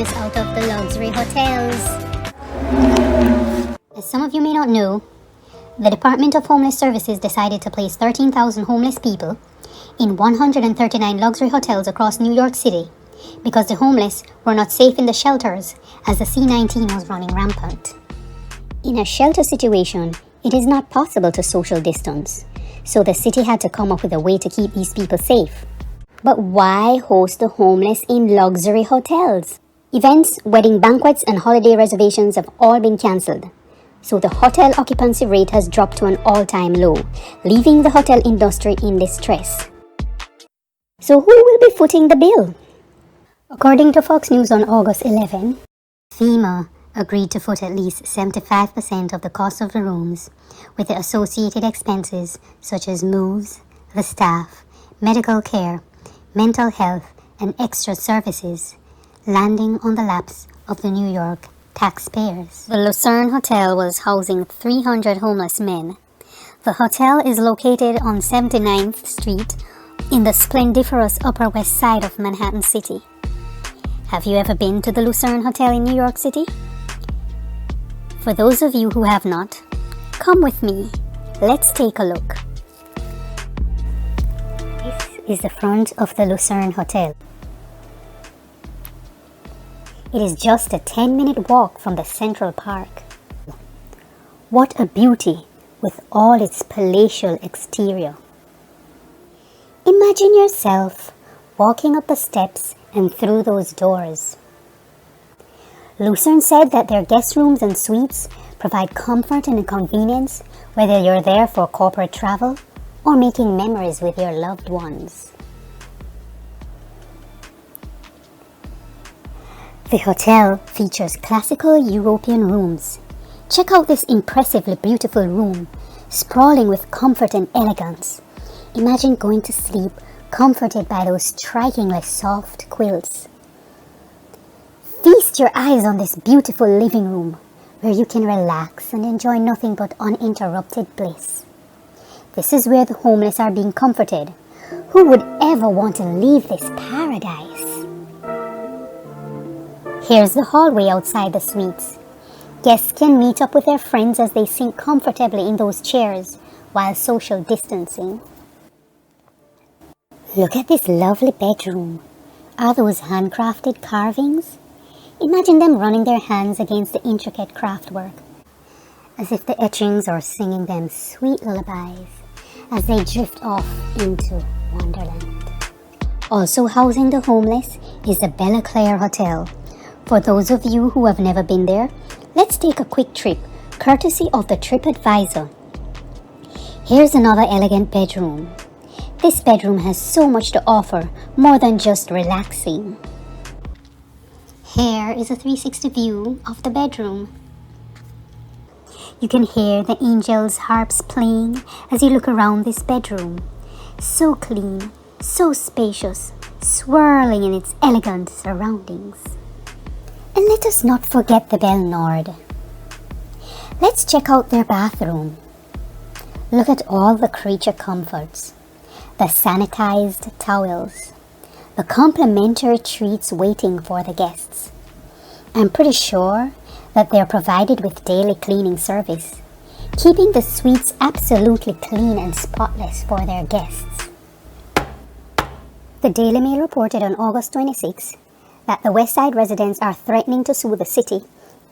homeless out of the luxury hotels. As some of you may not know, the Department of Homeless Services decided to place 13,000 homeless people in 139 luxury hotels across New York City because the homeless were not safe in the shelters as the C-19 was running rampant. In a shelter situation, it is not possible to social distance, so the city had to come up with a way to keep these people safe. But why host the homeless in luxury hotels? Events, wedding banquets, and holiday reservations have all been cancelled, so the hotel occupancy rate has dropped to an all-time low, leaving the hotel industry in distress. So who will be footing the bill? According to Fox News on August 11, FEMA agreed to foot at least 75% of the cost of the rooms, with the associated expenses such as moves, the staff, medical care, mental health, and extra services, landing on the laps of the New York taxpayers. The Lucerne Hotel was housing 300 homeless men. The hotel is located on 79th Street in the splendiferous Upper West Side of Manhattan City. Have you ever been to the Lucerne Hotel in New York City? For those of you who have not, come with me. Let's take a look. This is the front of the Lucerne Hotel. It is just a 10-minute walk from the Central Park. What a beauty with all its palatial exterior. Imagine yourself walking up the steps and through those doors. Lucerne said that their guest rooms and suites provide comfort and convenience whether you're there for corporate travel or making memories with your loved ones. The hotel features classical European rooms. Check out this impressively beautiful room, sprawling with comfort and elegance. Imagine going to sleep comforted by those strikingly soft quilts. Feast your eyes on this beautiful living room where you can relax and enjoy nothing but uninterrupted bliss. This is where the homeless are being comforted. Who would ever want to leave this paradise? Here's the hallway outside the suites. Guests can meet up with their friends as they sink comfortably in those chairs while social distancing. Look at this lovely bedroom. Are those handcrafted carvings? Imagine them running their hands against the intricate craftwork, as if the etchings are singing them sweet lullabies as they drift off into Wonderland. Also housing the homeless is the Belle Claire Hotel. For those of you who have never been there, let's take a quick trip, courtesy of the TripAdvisor. Here's another elegant bedroom. This bedroom has so much to offer, more than just relaxing. Here is a 360 view of the bedroom. You can hear the angels' harps playing as you look around this bedroom. So clean, so spacious, swirling in its elegant surroundings. And let us not forget the Belle Nord. Let's check out their bathroom. Look at all the creature comforts, the sanitized towels, the complimentary treats waiting for the guests. I'm pretty sure that they're provided with daily cleaning service, keeping the suites absolutely clean and spotless for their guests. The Daily Mail reported on August 26 that the West Side residents are threatening to sue the city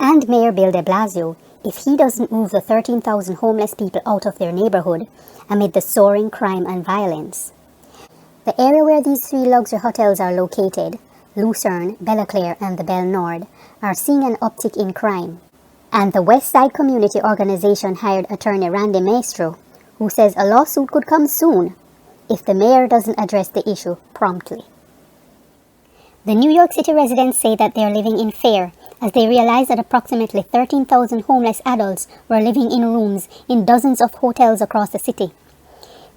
and Mayor Bill de Blasio if he doesn't move the 13,000 homeless people out of their neighborhood amid the soaring crime and violence. The area where these three luxury hotels are located, Lucerne, Belle Claire, and the Belle Nord, are seeing an uptick in crime. And the West Side Community Organization hired attorney Randy Maestro, who says a lawsuit could come soon if the mayor doesn't address the issue promptly. The New York City residents say that they are living in fear as they realize that approximately 13,000 homeless adults were living in rooms in dozens of hotels across the city.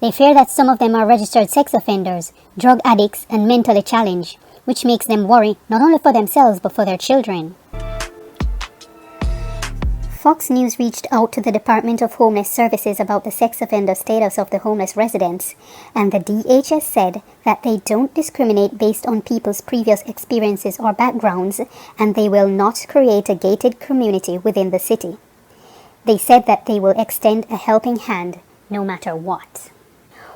They fear that some of them are registered sex offenders, drug addicts, and mentally challenged, which makes them worry not only for themselves but for their children. Fox News reached out to the Department of Homeless Services about the sex offender status of the homeless residents, and the DHS said that they don't discriminate based on people's previous experiences or backgrounds, and they will not create a gated community within the city. They said that they will extend a helping hand no matter what.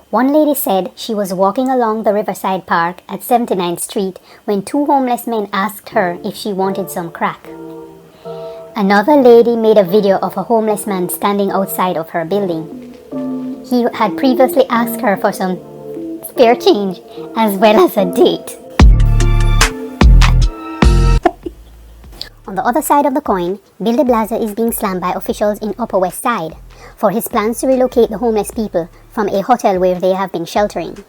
One lady said she was walking along the Riverside Park at 79th Street when two homeless men asked her if she wanted some crack. Another lady made a video of a homeless man standing outside of her building. He had previously asked her for some spare change as well as a date. On the other side of the coin, Bill de Blasio is being slammed by officials in Upper West Side for his plans to relocate the homeless people from a hotel where they have been sheltering.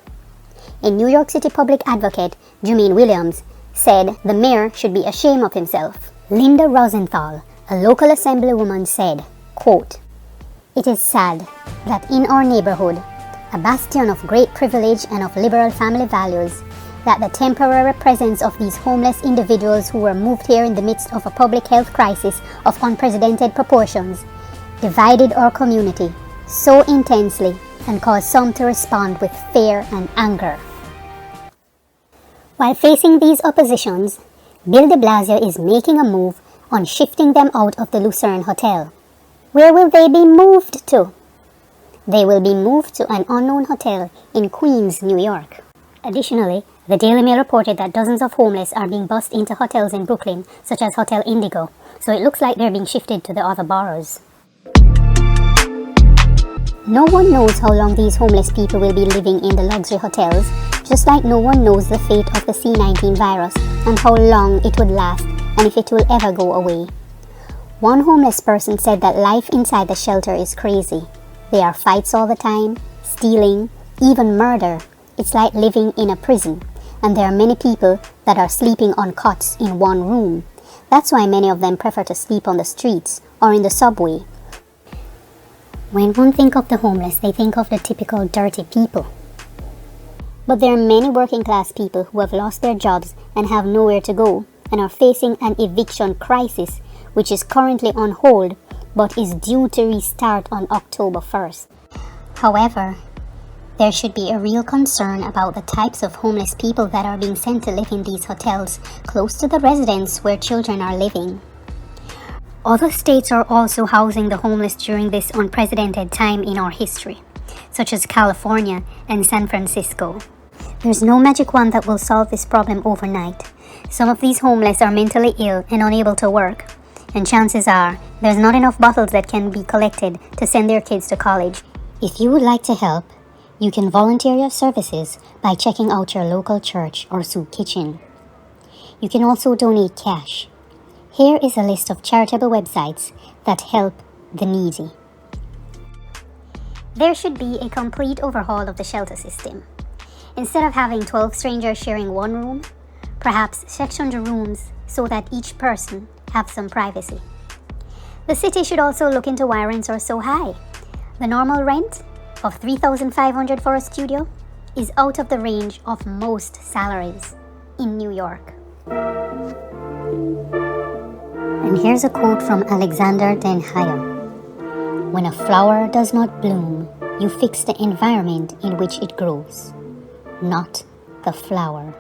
A New York City public advocate, Jermaine Williams, said the mayor should be ashamed of himself. Linda Rosenthal, a local assemblywoman, said, quote, "It is sad that in our neighborhood, a bastion of great privilege and of liberal family values, that the temporary presence of these homeless individuals who were moved here in the midst of a public health crisis of unprecedented proportions divided our community so intensely and caused some to respond with fear and anger." While facing these oppositions, Bill de Blasio is making a move on shifting them out of the Lucerne Hotel. Where will they be moved to? They will be moved to an unknown hotel in Queens, New York. Additionally, the Daily Mail reported that dozens of homeless are being bussed into hotels in Brooklyn, such as Hotel Indigo, so it looks like they're being shifted to the other boroughs. No one knows how long these homeless people will be living in the luxury hotels, just like no one knows the fate of the C-19 virus and how long it would last and if it will ever go away. One homeless person said that life inside the shelter is crazy. There are fights all the time, stealing, even murder. It's like living in a prison, and there are many people that are sleeping on cots in one room. That's why many of them prefer to sleep on the streets or in the subway. When one thinks of the homeless, they think of the typical dirty people. But there are many working class people who have lost their jobs and have nowhere to go and are facing an eviction crisis which is currently on hold but is due to restart on October 1st. However, there should be a real concern about the types of homeless people that are being sent to live in these hotels close to the residence where children are living. Other states are also housing the homeless during this unprecedented time in our history, such as California and San Francisco. There's no magic wand that will solve this problem overnight. Some of these homeless are mentally ill and unable to work, and chances are there's not enough bottles that can be collected to send their kids to college. If you would like to help, you can volunteer your services by checking out your local church or soup kitchen. You can also donate cash. Here is a list of charitable websites that help the needy. There should be a complete overhaul of the shelter system. Instead of having 12 strangers sharing one room, perhaps section the rooms so that each person have some privacy. The city should also look into why rents are so high. The normal rent of $3,500 for a studio is out of the range of most salaries in New York. And here's a quote from Alexander Den Hayer. "When a flower does not bloom, you fix the environment in which it grows, not the flower."